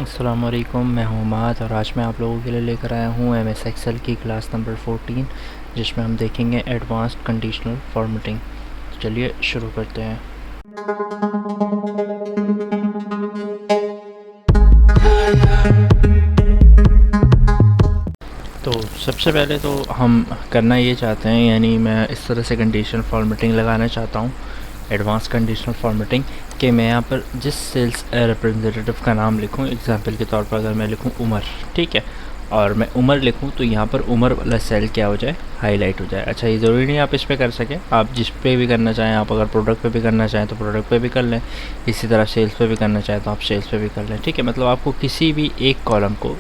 अस्सलाम वालेकुम, मैं हूं माद और आज मैं आप लोगों के लिए लेकर आया हूं एमएस एक्सेल की क्लास नंबर 14 जिसमें हम देखेंगे एडवांस्ड कंडीशनल फॉर्मेटिंग। तो चलिए शुरू करते हैं। तो सबसे पहले तो हम करना ये चाहते हैं, यानी मैं इस तरह से कंडीशनल फॉर्मेटिंग लगाना चाहता हूँ, एडवांस कंडीशनल फॉर्मेटिंग, कि मैं यहाँ पर जिस सेल्स रिप्रेजेंटेटिव का नाम लिखूँ, एग्जांपल के तौर पर अगर मैं लिखूँ उमर, ठीक है, और मैं उमर लिखूँ तो यहाँ पर उमर वाला सेल क्या हो जाए, हाईलाइट हो जाए। अच्छा, ये ज़रूरी नहीं आप इस पर कर सकें, आप जिस पे भी करना चाहें, आप अगर प्रोडक्ट पे भी करना चाहें तो प्रोडक्ट पे भी कर लें, इसी तरह सेल्स पे भी करना चाहें तो आप सेल्स पे भी कर लें, ठीक है। मतलब आपको किसी भी एक कॉलम को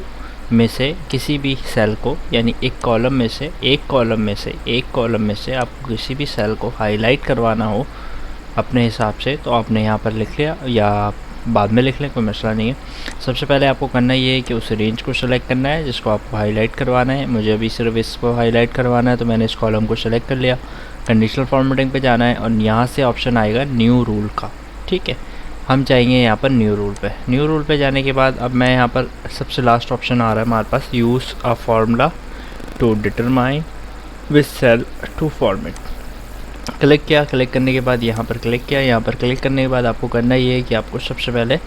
में से किसी भी सेल को, यानी एक कॉलम में से आपको किसी भी सेल को हाईलाइट करवाना हो अपने हिसाब से, तो आपने यहाँ पर लिख लिया या बाद में लिख लें, कोई मसला नहीं है। सबसे पहले आपको करना ये है कि उस रेंज को सेलेक्ट करना है जिसको आपको हाईलाइट करवाना है। मुझे अभी सिर्फ इसको हाईलाइट करवाना है, तो मैंने इस कॉलम को सेलेक्ट कर लिया। कंडीशनल फॉर्मेटिंग पे जाना है और यहाँ से ऑप्शन आएगा न्यू रूल का, ठीक है। हम जाएंगे यहाँ पर न्यू रूल पे जाने के बाद अब मैं यहाँ पर सबसे लास्ट ऑप्शन आ रहा है हमारे पास, use a formula to determine which cell to format. Click किया, क्लिक करने के बाद यहाँ पर क्लिक किया। यहाँ पर क्लिक करने के बाद आपको करना ये है कि आपको सबसे पहले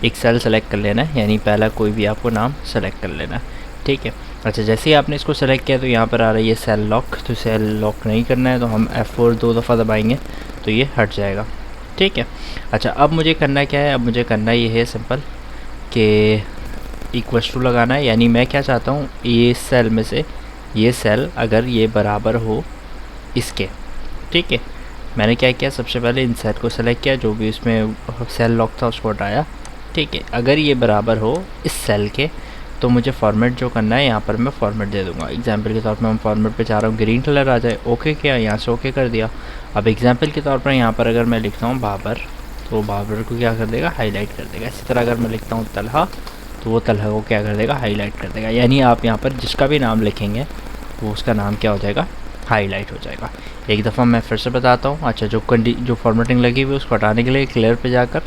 एक सेल सेलेक्ट कर लेना है, यानी पहला कोई भी आपको नाम सेलेक्ट कर लेना है, ठीक है। अच्छा, जैसे ही आपने इसको सेलेक्ट किया तो यहाँ पर आ रही है सेल लॉक, तो सेल लॉक नहीं करना है तो हम F4 2 दफ़ा दबाएंगे तो ये हट जाएगा, ठीक है। अच्छा, अब मुझे करना क्या है, अब मुझे करना ये है सिंपल कि इक्वल्स टू लगाना है, यानी मैं क्या चाहता हूँ, ये सेल में से ये सेल अगर ये बराबर हो इसके, ठीक है। मैंने क्या किया, सबसे पहले इन सेल को सेलेक्ट किया, जो भी इसमें सेल लॉक था उसको हटाया, ठीक है। अगर ये बराबर हो इस सेल के तो मुझे फॉर्मेट जो करना है यहाँ पर मैं फॉर्मेट दे दूँगा। एग्जांपल के तौर पर हम फॉर्मेट पे चाह रहा हूँ ग्रीन कलर आ जाए, ओके किया, यहाँ से ओके कर दिया। अब एग्जांपल के तौर पर यहाँ पर अगर मैं लिखता हूँ बाबर, तो बाबर को क्या कर देगा, हाईलाइट कर देगा। इसी तरह अगर मैं लिखता हूँ तलहा, तो वो तलहा को क्या कर देगा, हाईलाइट कर देगा। यानी आप यहाँ पर जिसका भी नाम लिखेंगे वो उसका नाम क्या हो जाएगा, हाईलाइट हो जाएगा। एक दफ़ा मैं फिर से बताता हूँ। अच्छा, जो फॉर्मेटिंग लगी हुई है उसको हटाने के लिए क्लियर पे जाकर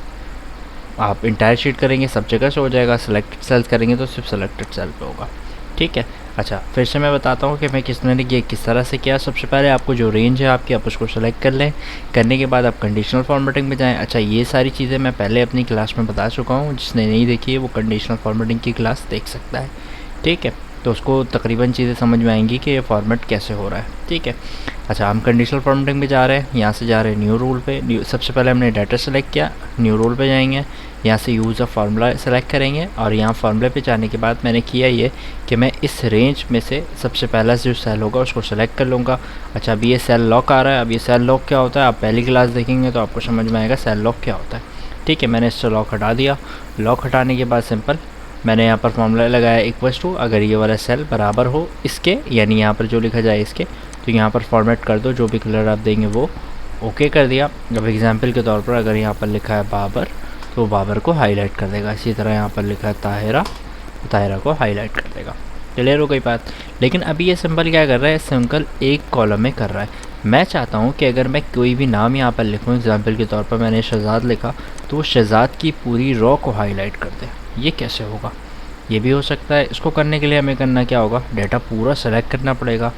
आप इंटायर शीट करेंगे, सब जगह से हो जाएगा। सेलेक्टेड सेल्स करेंगे तो सिर्फ सेलेक्टेड सेल पे होगा, ठीक है। अच्छा, फिर से मैं बताता हूँ कि मैं किस तरह से किया। सबसे पहले आपको जो रेंज है आपकी, आप उसको सेलेक्ट कर लें। करने के बाद आप कंडीशनल फॉर्मेटिंग में जाएँ। अच्छा, ये सारी चीज़ें मैं पहले अपनी क्लास में बता चुका हूँ, जिसने नहीं देखी है वो कंडीशनल फॉर्मेटिंग की क्लास देख सकता है, ठीक है। तो उसको तकरीबन चीज़ें समझ में आएंगी कि ये फॉर्मेट कैसे हो रहा है, ठीक है। अच्छा, हम कंडीशनल फॉर्मेटिंग में जा रहे हैं, यहाँ से जा रहे हैं न्यू रूल पे। सबसे पहले हमने डाटा सेलेक्ट किया, न्यू रूल पे जाएंगे, यहाँ से यूज़ ऑफ फार्मूला सेलेक्ट करेंगे और यहाँ फार्मूले पे जाने के बाद मैंने किया ये कि मैं इस रेंज में से सबसे पहला जो सेल होगा उसको सेलेक्ट कर लूँगा। अच्छा, अभी ये सेल लॉक आ रहा है। अब ये सेल लॉक क्या होता है, आप पहली क्लास देखेंगे तो आपको समझ में आएगा सेल लॉक क्या होता है, ठीक है। मैंने इससे लॉक हटा दिया। लॉक हटाने के बाद सिंपल मैंने यहाँ पर फॉर्मूला लगाया इक्वल्स टू, अगर ये वाला सेल बराबर हो इसके, यानी यहाँ पर जो लिखा जाए इसके, तो यहाँ पर फॉर्मेट कर दो, जो भी कलर आप देंगे वो ओके कर दिया। अब एग्जांपल के तौर पर अगर यहाँ पर लिखा है बाबर, तो बाबर को हाईलाइट कर देगा। इसी तरह यहाँ पर लिखा है ताहिरा, तो ताहिरा को हाईलाइट कर देगा। क्लियर हो गई बात। लेकिन अभी ये सिंपल क्या कर रहा है, सिंपल एक कॉलम में कर रहा है। मैं चाहता हूँ कि अगर मैं कोई भी नाम यहाँ पर लिखूँ, एग्जाम्पल के तौर पर मैंने शहजाद लिखा, तो वो शहजाद की पूरी रॉ को हाईलाइट कर दे। ये कैसे होगा, ये भी हो सकता है। इसको करने के लिए हमें करना क्या होगा, डेटा पूरा सेलेक्ट करना पड़ेगा।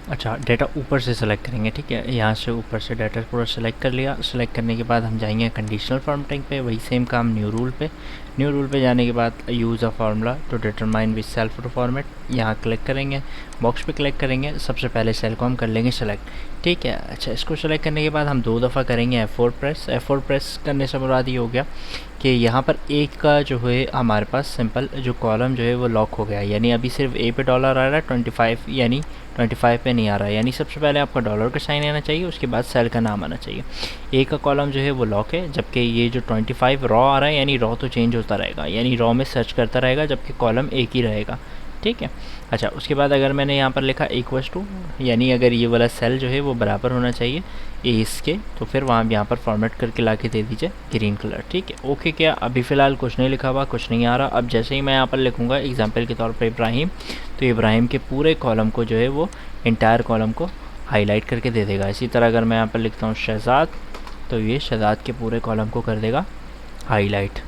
अच्छा, डेटा ऊपर से सेलेक्ट करेंगे, ठीक है। यहाँ से ऊपर से डाटा पूरा सेलेक्ट कर लिया। सेलेक्ट करने के बाद हम जाएंगे कंडीशनल फॉर्मेटिंग पे, वही सेम काम न्यू रूल पे जाने के बाद use a formula to determine which cell to format, यहाँ क्लिक करेंगे, बॉक्स पे क्लिक करेंगे, सबसे पहले सेल को हम कर लेंगे सेलेक्ट, ठीक है। अच्छा, इसको सेलेक्ट करने के बाद हम 2 दफ़ा करेंगे F4 प्रेस करने से मुराद ये हो गया कि यहाँ पर एक का जो है हमारे पास सिंपल जो कॉलम जो है वो लॉक हो गया, यानी अभी सिर्फ ए पे डॉलर आ रहा है 25, यानी 25 पे नहीं आ रहा है। यानी सबसे पहले आपका डॉलर का साइन आना चाहिए, उसके बाद सेल का नाम आना चाहिए। ए का कॉलम जो है वो लॉक है, जबकि ये जो 25 रॉ आ रहा है, यानी रॉ तो चेंज होता रहेगा, यानी रॉ में सर्च करता रहेगा, जबकि कॉलम एक ही रहेगा, ठीक है। अच्छा, उसके बाद अगर मैंने यहाँ पर लिखा इक्वल्स टू, यानी अगर ये वाला सेल जो है वो बराबर होना चाहिए इसके, तो फिर वहाँ यहाँ पर फॉर्मेट करके ला के दे दीजिए ग्रीन कलर, ठीक है। ओके क्या, अभी फ़िलहाल कुछ नहीं लिखा हुआ, कुछ नहीं आ रहा। अब जैसे ही मैं यहाँ पर लिखूँगा एग्जाम्पल के तौर पर इब्राहिम, तो इब्राहिम के पूरे कॉलम को जो है वो इंटायर कॉलम को हाईलाइट करके दे देगा। इसी तरह अगर मैं यहाँ पर लिखता हूँ शहजाद, तो ये शहजाद के पूरे कॉलम को कर देगा हाईलाइट,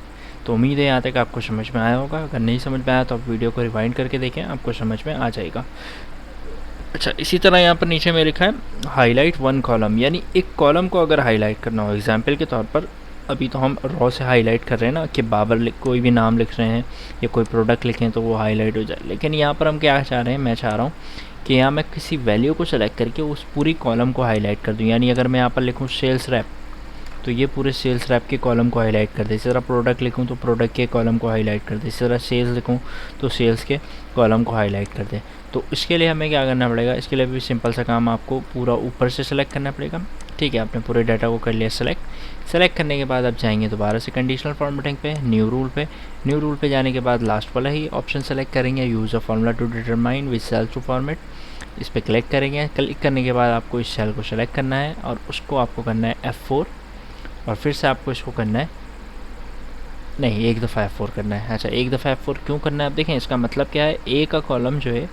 तो उम्मीद है यहाँ तक आपको समझ में आया होगा। अगर नहीं समझ में आया तो आप वीडियो को रिवाइंड करके देखें, आपको समझ में आ जाएगा। अच्छा, इसी तरह यहाँ पर नीचे में लिखा है हाईलाइट वन कॉलम, यानी एक कॉलम को अगर हाईलाइट करना हो, एग्जाम्पल के तौर पर अभी तो हम रॉ से हाईलाइट कर रहे हैं ना कि बाबर कोई भी नाम लिख रहे हैं या कोई प्रोडक्ट लिखें तो वो हाईलाइट हो जाए, लेकिन यहाँ पर हम क्या चाह रहे हैं, मैं चाह रहा हूँ कि यहाँ मैं किसी वैल्यू को सेलेक्ट करके उस पूरी कॉलम को हाईलाइट कर दूँ। यानी अगर मैं यहाँ पर लिखूँ सेल्स रैप, तो ये पूरे सेल्स रैप के कॉलम को हाईलाइट कर दे। इसी तरह प्रोडक्ट लिखूँ तो प्रोडक्ट के कॉलम को हाईलाइट कर दे। इसी तरह सेल्स लिखूँ तो सेल्स के कॉलम को हाईलाइट कर दे। तो इसके लिए हमें क्या करना पड़ेगा, इसके लिए भी सिंपल सा काम, आपको पूरा ऊपर से सेलेक्ट करना पड़ेगा। ठीक है, आपने पूरे डाटा को कर लिया सेलेक्ट करने के बाद आप जाएंगे दोबारा से कंडीशनल फॉर्मेटिंग पे, न्यू रूल पे जाने के बाद लास्ट वाला ही ऑप्शन सेलेक्ट करेंगे, use a formula to determine which cell to format. इस पर क्लिक करेंगे। क्लिक करने के बाद आपको इस सेल को सेलेक्ट करना है और उसको आपको करना है F4, और फिर से आपको इसको करना है, नहीं, एक दफ़ा F4 करना है। अच्छा, एक दफ़ा F4 क्यों करना है, आप देखें इसका मतलब क्या है, ए का कॉलम जो है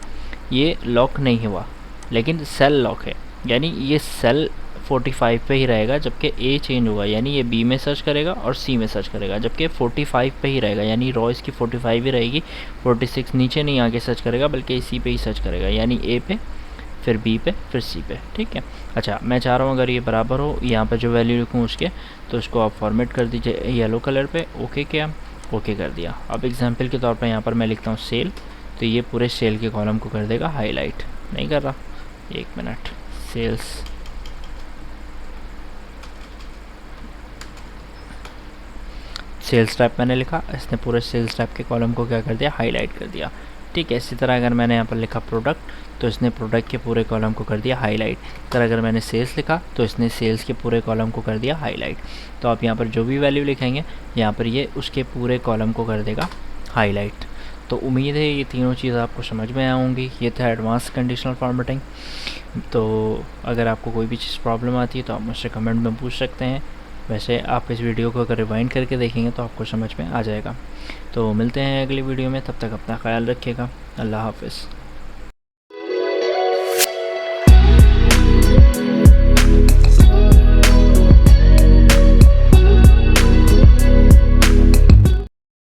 ये लॉक नहीं हुआ लेकिन सेल लॉक है, यानी ये सेल 45 पे ही रहेगा, जबकि ए चेंज होगा, यानी ये बी में सर्च करेगा और सी में सर्च करेगा, जबकि 45 पे ही रहेगा, यानी रॉ इसकी 45 ही रहेगी, 46 नीचे नहीं आगे सर्च करेगा बल्कि इसी पे ही सर्च करेगा, यानी ए पे, फिर बी पे, फिर सी पे। ठीक है। अच्छा, मैं चाह रहा हूँ अगर ये बराबर हो, यहाँ पर जो वैल्यू लिखूँ उसके, तो इसको आप फॉर्मेट कर दीजिए येलो कलर पे। ओके किया, ओके कर दिया। अब एग्जांपल के तौर पर यहाँ पर मैं लिखता हूँ सेल, तो ये पूरे सेल के कॉलम को कर देगा हाईलाइट। नहीं कर रहा, एक मिनट, सेल्स टैप मैंने लिखा, इसने पूरे सेल्स टैप के कॉलम को क्या कर दिया, हाईलाइट कर दिया। ठीक है। इसी तरह अगर मैंने यहाँ पर लिखा प्रोडक्ट, तो इसने प्रोडक्ट के पूरे कॉलम को कर दिया हाईलाइट। इस तरह अगर मैंने सेल्स लिखा तो इसने सेल्स के पूरे कॉलम को कर दिया हाईलाइट। तो आप यहाँ पर जो भी वैल्यू लिखेंगे यहाँ पर ये उसके पूरे कॉलम को कर देगा हाईलाइट। तो उम्मीद है ये तीनों चीज़ आपको समझ में आऊँगी। ये था एडवांस कंडीशनल फॉर्मेटिंग। तो अगर आपको कोई भी चीज़ प्रॉब्लम आती है तो आप मुझसे कमेंट में पूछ सकते हैं। वैसे आप इस वीडियो को अगर रिवाइंड करके देखेंगे तो आपको समझ में आ जाएगा। तो मिलते हैं अगली वीडियो में, तब तक अपना ख्याल रखिएगा। अल्लाह हाफ़िज़।